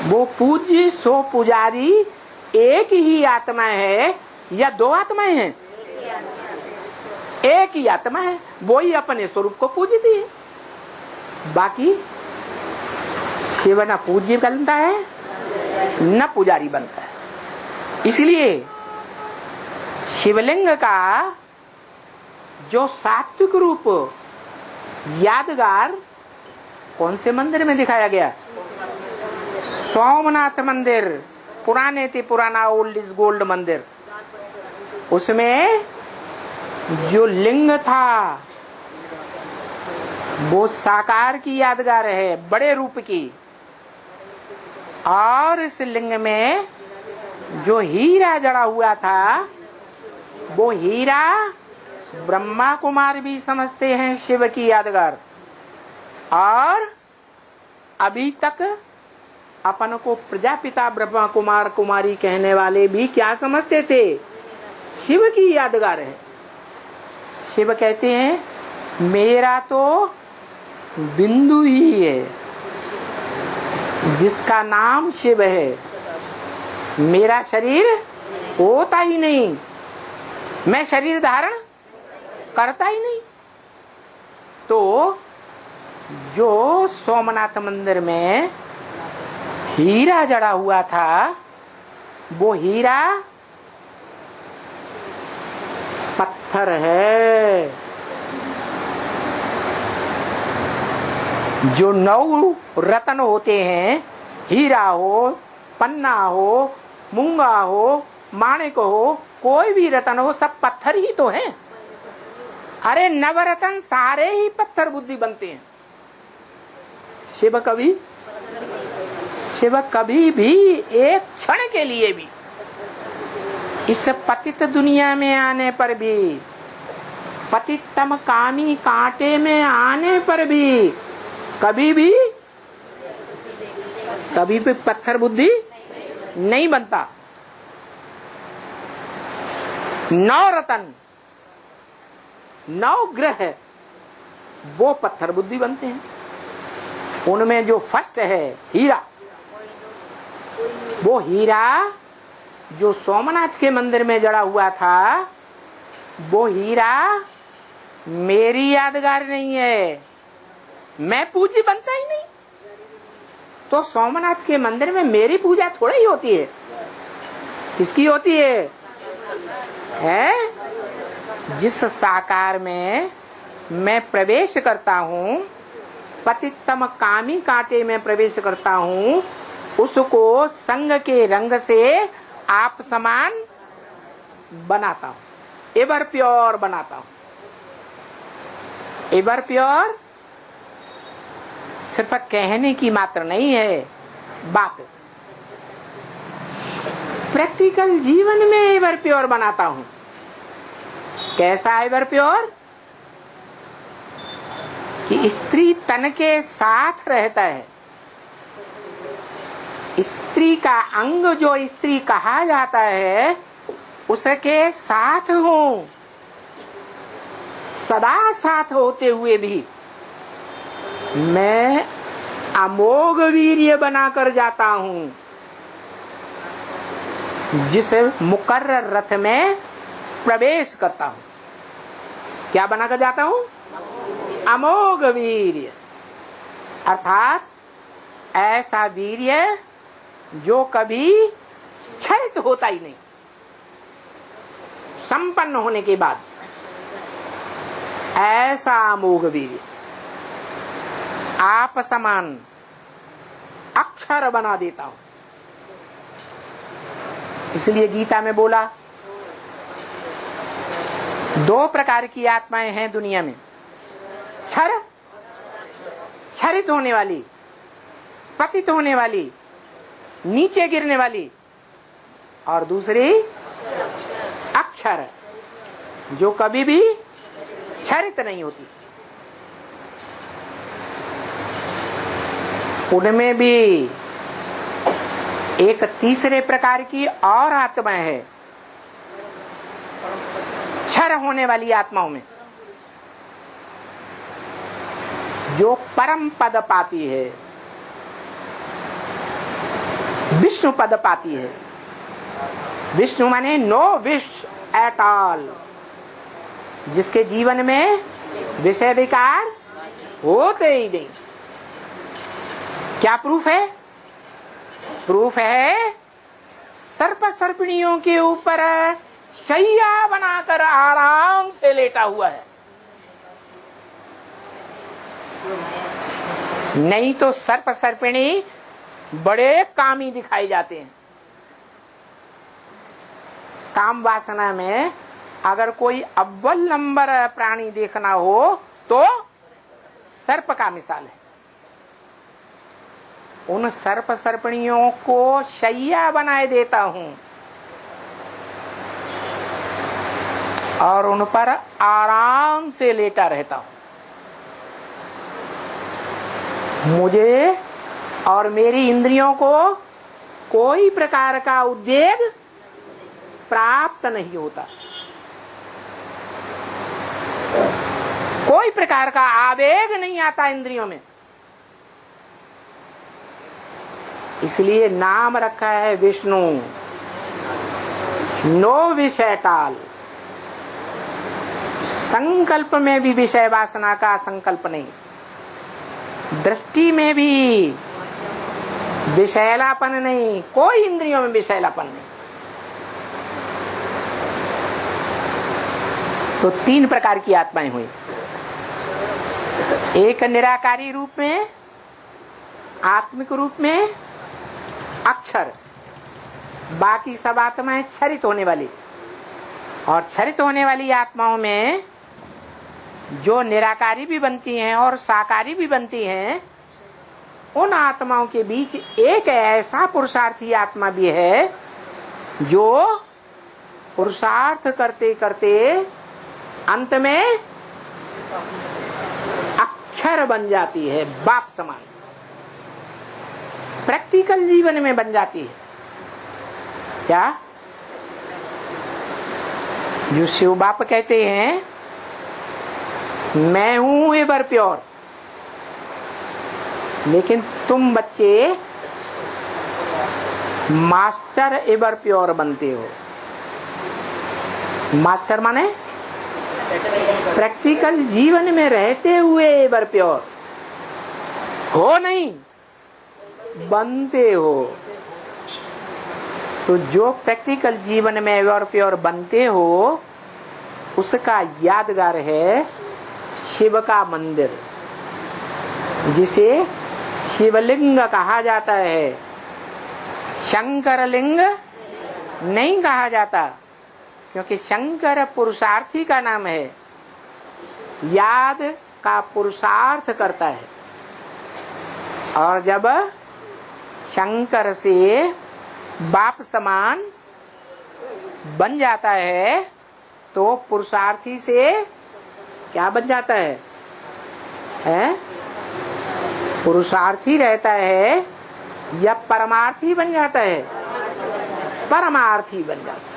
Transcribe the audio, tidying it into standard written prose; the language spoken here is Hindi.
वो पूज्य सो पुजारी एक ही आत्मा है या दो आत्माएं हैं? एक ही आत्मा है, वो ही अपने स्वरूप को पूजती है। बाकी शिव न पूज्य बनता है न पुजारी बनता है। इसलिए शिवलिंग का जो सात्विक रूप यादगार कौन से मंदिर में दिखाया गया? सोमनाथ मंदिर, पुराने थे पुराना ओल्ड इज गोल्ड मंदिर। उसमें जो लिंग था वो साकार की यादगार है, बड़े रूप की। और इस लिंग में जो हीरा जड़ा हुआ था वो हीरा ब्रह्मा कुमार भी समझते हैं शिव की यादगार। और अभी तक अपन को प्रजापिता ब्रह्मा कुमार कुमारी कहने वाले भी क्या समझते थे? शिव की यादगार है। शिव कहते हैं मेरा तो बिंदु ही है जिसका नाम शिव है, मेरा शरीर होता ही नहीं, मैं शरीर धारण करता ही नहीं। तो जो सोमनाथ मंदिर में हीरा जड़ा हुआ था वो हीरा पत्थर है। जो 9 रत्न होते हैं, हीरा हो, पन्ना हो, मूंगा हो, माणिक हो, कोई भी रत्न हो, सब पत्थर ही तो हैं। अरे नवरत्न सारे ही पत्थर बुद्धि बनते हैं। शिव कभी भी एक क्षण के लिए भी इस पतित दुनिया में आने पर भी, पतितम कामी कांटे में आने पर भी कभी भी पत्थर बुद्धि नहीं बनता। 9 रत्न 9 ग्रह वो पत्थर बुद्धि बनते हैं। उनमें जो फर्स्ट है हीरा, वो हीरा जो सोमनाथ के मंदिर में जड़ा हुआ था वो हीरा मेरी यादगार नहीं है, मैं पूज्य बनता ही नहीं। तो सोमनाथ के मंदिर में मेरी पूजा थोड़ी ही होती है, किसकी होती है? जिस साकार में मैं प्रवेश करता हूँ, पतितम कामी कांटे में प्रवेश करता हूँ, उसको संग के रंग से आप समान बनाता हूँ, एवर प्योर बनाता हूँ। एवर प्योर सिर्फ कहने की मात्र नहीं है बात, प्रैक्टिकल जीवन में एवर प्योर बनाता हूँ। कैसा एवर प्योर? कि स्त्री तन के साथ रहता है, स्त्री का अंग जो स्त्री कहा जाता है उसके साथ हूँ, सदा साथ होते हुए भी मैं अमोघ वीर्य बनाकर जाता हूँ। जिस मुकर्रर रथ में प्रवेश करता हूँ, क्या बनाकर जाता हूँ? अमोघ वीर्य, अर्थात ऐसा वीर्य जो कभी क्षरित होता ही नहीं। संपन्न होने के बाद ऐसा अमोघ वीर्य आप समान अक्षर बना देता हूं। इसलिए गीता में बोला 2 प्रकार की आत्माएं हैं दुनिया में, क्षरित होने वाली, पतित होने वाली, नीचे गिरने वाली, और दूसरी अक्षर जो कभी भी क्षरित नहीं होती। उनमें भी एक तीसरे प्रकार की और आत्मा है, क्षर होने वाली आत्माओं में, जो परम पद पाती है। विष्णु पद पाती है। विष्णु माने नो विश एट ऑल, जिसके जीवन में विषय विकार होते ही नहीं। क्या प्रूफ है? प्रूफ है सर्प सर्पिणियों के ऊपर शैया बनाकर आराम से लेटा हुआ है। नहीं तो सर्प सर्पिणी बड़े कामी दिखाई जाते हैं। काम वासना में अगर कोई अव्वल नंबर प्राणी देखना हो तो सर्प का मिसाल है। उन सर्प सर्पणियों को शैया बनाए देता हूं और उन पर आराम से लेटा रहता हूं। मुझे और मेरी इंद्रियों को कोई प्रकार का उद्वेग प्राप्त नहीं होता, कोई प्रकार का आवेग नहीं आता इंद्रियों में। इसलिए नाम रखा है विष्णु, नो विषय टाल। संकल्प में भी विषय वासना का संकल्प नहीं, दृष्टि में भी विषैलापन नहीं, कोई इंद्रियों में विषैलापन नहीं। तो तीन प्रकार की आत्माएं हुई। एक निराकारी रूप में, आत्मिक रूप में, अक्षर। बाकी सब आत्माएं क्षरित होने वाली। और क्षरित होने वाली आत्माओं में जो निराकारी भी बनती हैं और साकारी भी बनती हैं, उन आत्माओं के बीच एक ऐसा पुरुषार्थी आत्मा भी है जो पुरुषार्थ करते करते अंत में अक्षर बन जाती है, बाप समान। प्रैक्टिकल जीवन में बन जाती है। क्या? जो शिव बाप कहते हैं मैं हूं एवर प्योर, लेकिन तुम बच्चे मास्टर एवर प्योर बनते हो। मास्टर माने प्रैक्टिकल जीवन में रहते हुए एवर प्योर हो, नहीं बनते हो। तो जो प्रैक्टिकल जीवन में एवर प्योर बनते हो उसका यादगार है शिव का मंदिर, जिसे शिवलिंग कहा जाता है, शंकर लिंग नहीं कहा जाता, क्योंकि शंकर पुरुषार्थी का नाम है, याद का पुरुषार्थ करता है। और जब शंकर से बाप समान बन जाता है तो पुरुषार्थी से क्या बन जाता है? पुरुषार्थी रहता है या परमार्थी बन जाता है? परमार्थी बन जाता है।